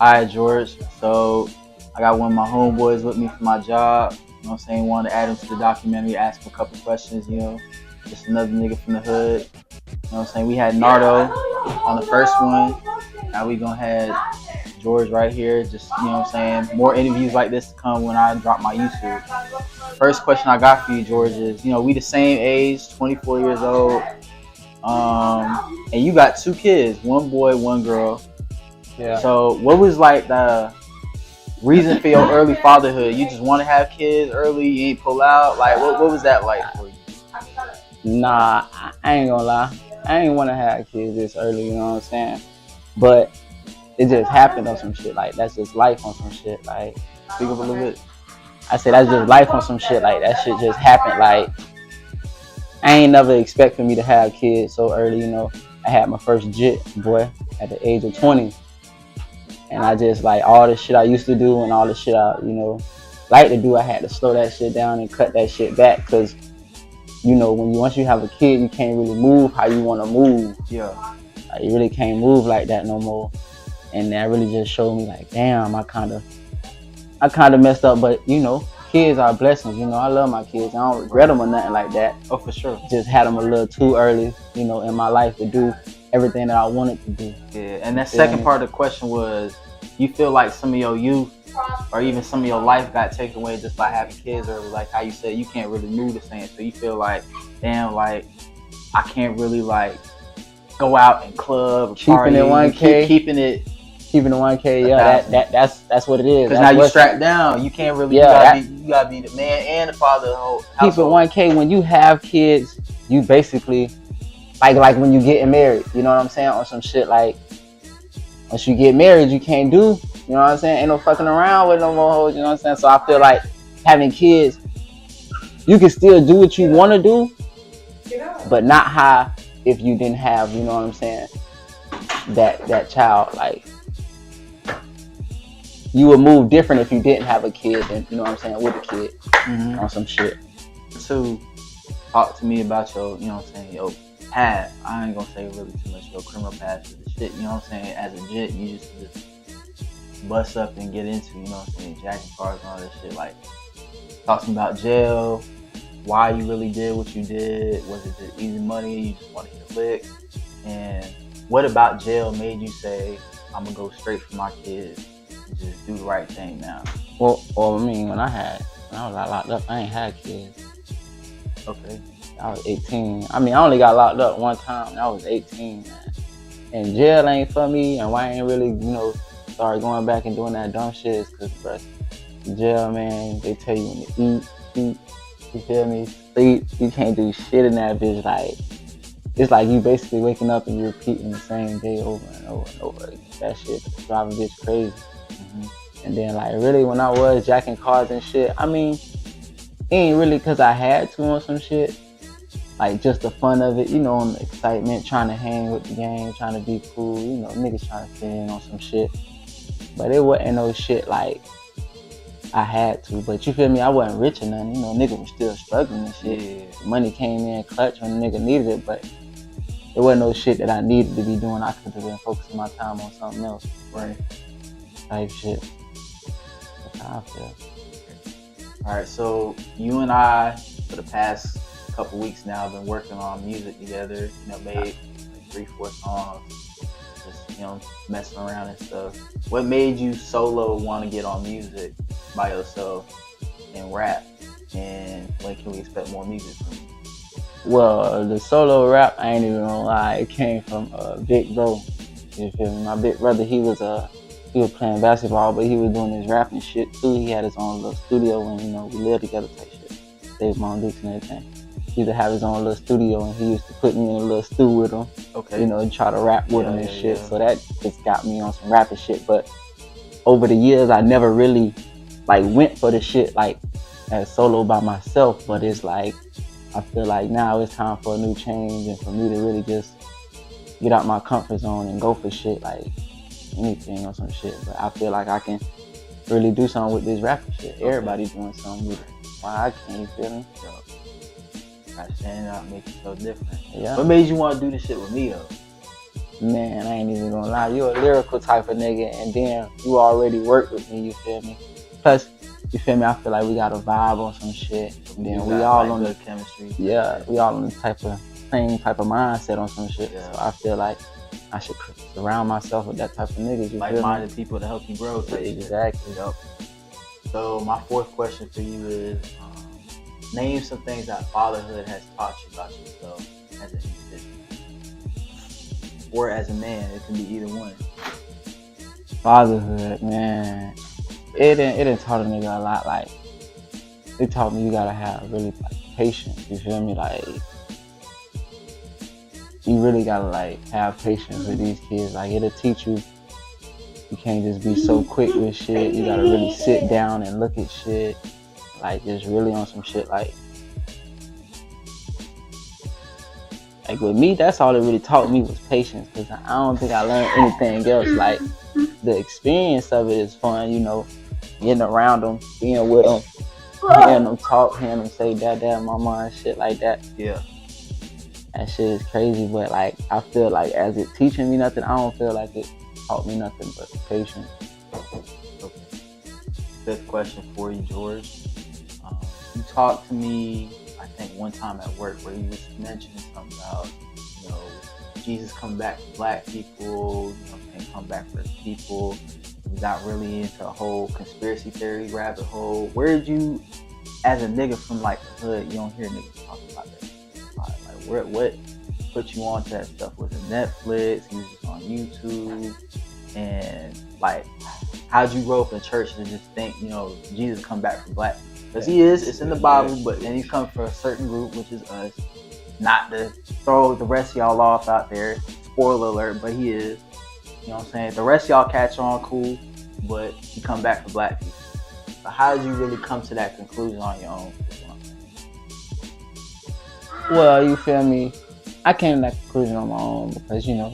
Alright, George. So I got one of my homeboys with me for my job. You know what I'm saying? Wanted to add him to the documentary, ask him a couple questions, Just another nigga from the hood. You know what I'm saying? We had Nardo on the first one. Now we gonna have George right here. Just, you know what I'm saying? More interviews like this to come when I drop my YouTube. First question I got for you, George, is, we the same age, 24 years old. And you got two kids, one boy, one girl. Yeah. So what was like the reason for your early fatherhood? You just want to have kids early, you ain't pull out? Like, what was that like for you? Nah, I ain't gonna lie. I ain't want to have kids this early, you know what I'm saying? But it just happened on some shit. Like, that's just life on some shit. Like, Speak up a little bit. I said, that's just life on some shit. Like, that shit just happened. Like, I ain't never expected me to have kids so early, I had my first jit, boy, at the age of 20. And I just, like, all the shit I used to do and all the shit I, like to do, I had to slow that shit down and cut that shit back. Because, once you have a kid, you can't really move how you want to move. Yeah. Like, you really can't move like that no more. And that really just showed me, like, damn, I kind of messed up. But, kids are blessings. I love my kids. I don't regret them or nothing like that. Oh, for sure. Just had them a little too early, in my life to do everything that I wanted to do. Yeah, and that second part of the question was, you feel like some of your youth or even some of your life got taken away just by having kids early? Like how you said, you can't really move the same. So you feel like, damn, like, I can't really, like, go out and club, keeping it 1K. Keeping it 1K, yeah, that's what it is. Because now you strapped down, you can't really. Yeah, you gotta be the man and the father of the whole household. Keep it 1K. When you have kids, you basically like when you getting married. You know what I'm saying? On some shit like, once you get married, you can't do. You know what I'm saying? Ain't no fucking around with no more hoes. You know what I'm saying? So I feel like having kids, you can still do what you want to do, but not how if you didn't have. You know what I'm saying? That child, like, you would move different if you didn't have a kid than, you know what I'm saying, with a kid. On some shit. So, talk to me about your, you know what I'm saying, your path. I ain't gonna say really too much your criminal path to the shit, you know what I'm saying? As a jit, you just bust up and get into, you know what I'm saying, jacking cars and all that shit. Like, talk to me about jail, why you really did what you did. Was it just easy money? You just wanted to hit a lick? And what about jail made you say, I'm gonna go straight for my kids? Just do the right thing now. Well, I mean, when I was locked up, I ain't had kids. Okay. I was 18. I mean, I only got locked up one time. I was 18, man. And jail ain't for me. And why I ain't really, started going back and doing that dumb shit is because, bro, jail, man, they tell you when to eat, you feel me, sleep. You can't do shit in that bitch. Like, it's like you basically waking up and you're repeating the same day over and over and over again. That shit driving bitch crazy. And then, like, really, when I was jacking cars and shit, I mean, it ain't really because I had to on some shit. Like, just the fun of it, and the excitement, trying to hang with the gang, trying to be cool, niggas trying to fit in on some shit. But it wasn't no shit like I had to. But you feel me? I wasn't rich or nothing. Nigga was still struggling and shit. Yeah. Money came in clutch when the nigga needed it, but it wasn't no shit that I needed to be doing. I could have been focusing my time on something else. Right. Type shit. That's how I feel. Alright, so you and I, for the past couple weeks now, have been working on music together. Made like 3-4 songs, just messing around and stuff. What made you solo want to get on music by yourself and rap? And when can we expect more music from you? Well, the solo rap, I ain't even gonna lie, it came from Big Bro. You feel me? My big brother, he was playing basketball, but he was doing his rapping shit too. He had his own little studio and we lived together type shit. Stayed my own dukes and everything. He used to have his own little studio and he used to put me in a little stew with him. Okay. And try to rap with him and shit. Yeah. So that just got me on some rapping shit. But over the years, I never really like went for the shit like as solo by myself. But it's like, I feel like now it's time for a new change and for me to really just get out my comfort zone and go for shit like anything or some shit. But I feel like I can really do something with this rapping shit. Everybody doing something with it. Why I can't, you feel me? Gotta stand out, make yourself different. Yeah. What made you want to do this shit with me though? Man, I ain't even gonna lie. You a lyrical type of nigga, and then you already work with me. You feel me? Plus, you feel me? I feel like we got a vibe on some shit. And then we all like on the chemistry. Yeah, we all on the same type of mindset on some shit. Yeah. So I feel like I should surround myself with that type of niggas. You like-minded people to help you grow. Exactly. Yep. So my fourth question for you is, name some things that fatherhood has taught you about yourself as an individual, or as a man. It can be either one. Fatherhood, man. It didn't taught a nigga a lot. Like, it taught me you gotta have really like patience. You feel me? Like, you really gotta like have patience with these kids. Like, it'll teach you. You can't just be so quick with shit. You gotta really sit down and look at shit. Like, just really on some shit. Like with me, that's all it really taught me was patience. Cause I don't think I learned anything else. Like, the experience of it is fun, you know, getting around them, being with them, hearing them talk, hearing them say dad, mama, and shit like that. Yeah. That shit is crazy, but like, I feel like as it teaching me nothing, I don't feel like it taught me nothing but patience. Okay. Fifth question for you, George. You talked to me, I think one time at work, where you was mentioning something about, you know, Jesus come back for black people, you know, and come back for his people. We got really into a whole conspiracy theory rabbit hole. Where did you, as a nigga from like the hood, you don't hear niggas talk about that. Like, what put you onto that stuff? Was it Netflix? You was just on YouTube? And like, how'd you grow up in church to just think, you know, Jesus come back for black people? Because he is, it's in the Bible, but then he's come for a certain group, which is us. Not to throw the rest of y'all off out there. Spoiler alert, but he is. You know what I'm saying? The rest of y'all catch on cool, but he come back for black people. So how did you really come to that conclusion on your own? Well, you feel me? I came to that conclusion on my own because, you know,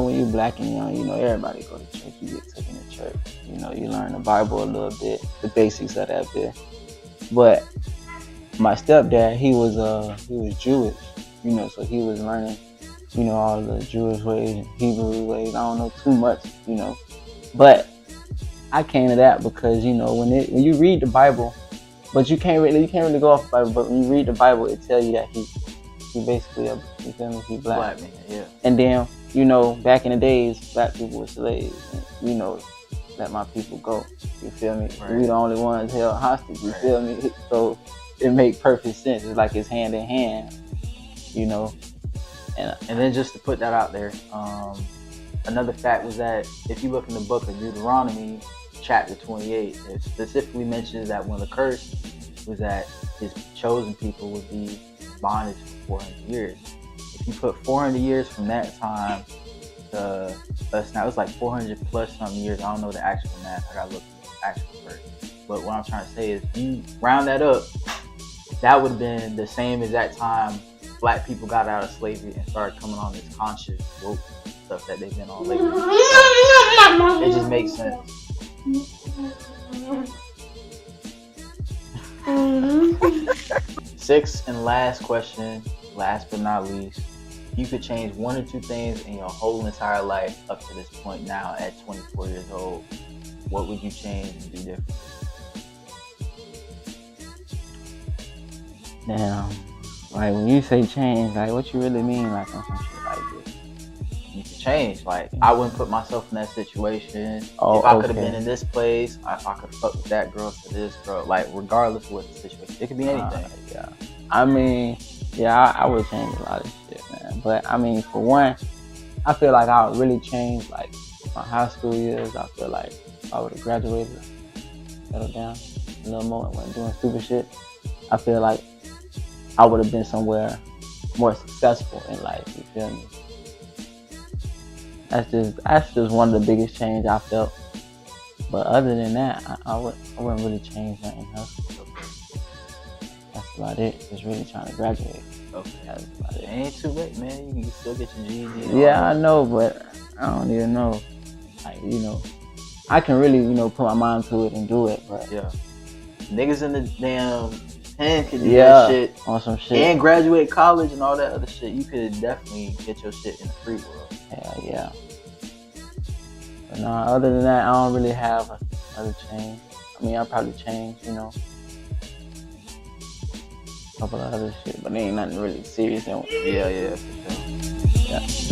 when you're black and young, you know, everybody go to church. You get taken to church. You know, you learn the Bible a little bit, the basics of that bit. But my stepdad, he was Jewish, you know, so he was learning, you know, all the Jewish ways and Hebrew ways. I don't know too much, you know, but I came to that because, you know, when you read the Bible, but you can't really go off the Bible. But when you read the Bible, it tells you that he basically he black man, yeah. And then, you know, back in the days, black people were slaves. And, you know, let my people go. You feel me? Right. We the only ones held hostage. You feel me? So it makes perfect sense. It's like it's hand in hand, you know. And then just to put that out there, another fact was that if you look in the book of Deuteronomy, chapter 28, it specifically mentions that one of the curse was that his chosen people would be in bondage for 400 years. If you put 400 years from that time to us now, it's like 400 plus something years. I don't know the actual math. I gotta look at the actual verse. But what I'm trying to say is, you round that up, that would have been the same exact time black people got out of slavery and started coming on this conscious woke stuff that they've been on lately. So it just makes sense. Sixth and last question, last but not least. If you could change one or two things in your whole entire life up to this point now at 24 years old, what would you change and do different? Damn. Like, when you say change, like, what you really mean, like, on some shit like this? You could change. Like, I wouldn't put myself in that situation. If I could have been in this place, I could have fucked with that girl to this girl. Like, regardless of what the situation, it could be anything. Yeah. I mean, yeah, I would change a lot of shit, man. But I mean, for one, I feel like I would really change like my high school years. I feel like if I would have graduated, settled down a little more and wasn't doing stupid shit, I feel like I would have been somewhere more successful in life. You feel me? That's just one of the biggest change I felt. But other than that, I wouldn't really change nothing else. That's about it. Just really trying to graduate. Okay. That's about it. It ain't too late, man. You can still get your GED. Yeah, I know, but I don't even know. Like, you know, I can really, you know, put my mind to it and do it, but yeah. Niggas in the damn pen can do that shit on some shit and graduate college and all that other shit. You could definitely get your shit in the free world. Hell yeah. But nah, other than that, I don't really have another change. I mean, I probably change, you know, a couple of other shit, but ain't nothing really serious. Yeah, for sure. Yeah.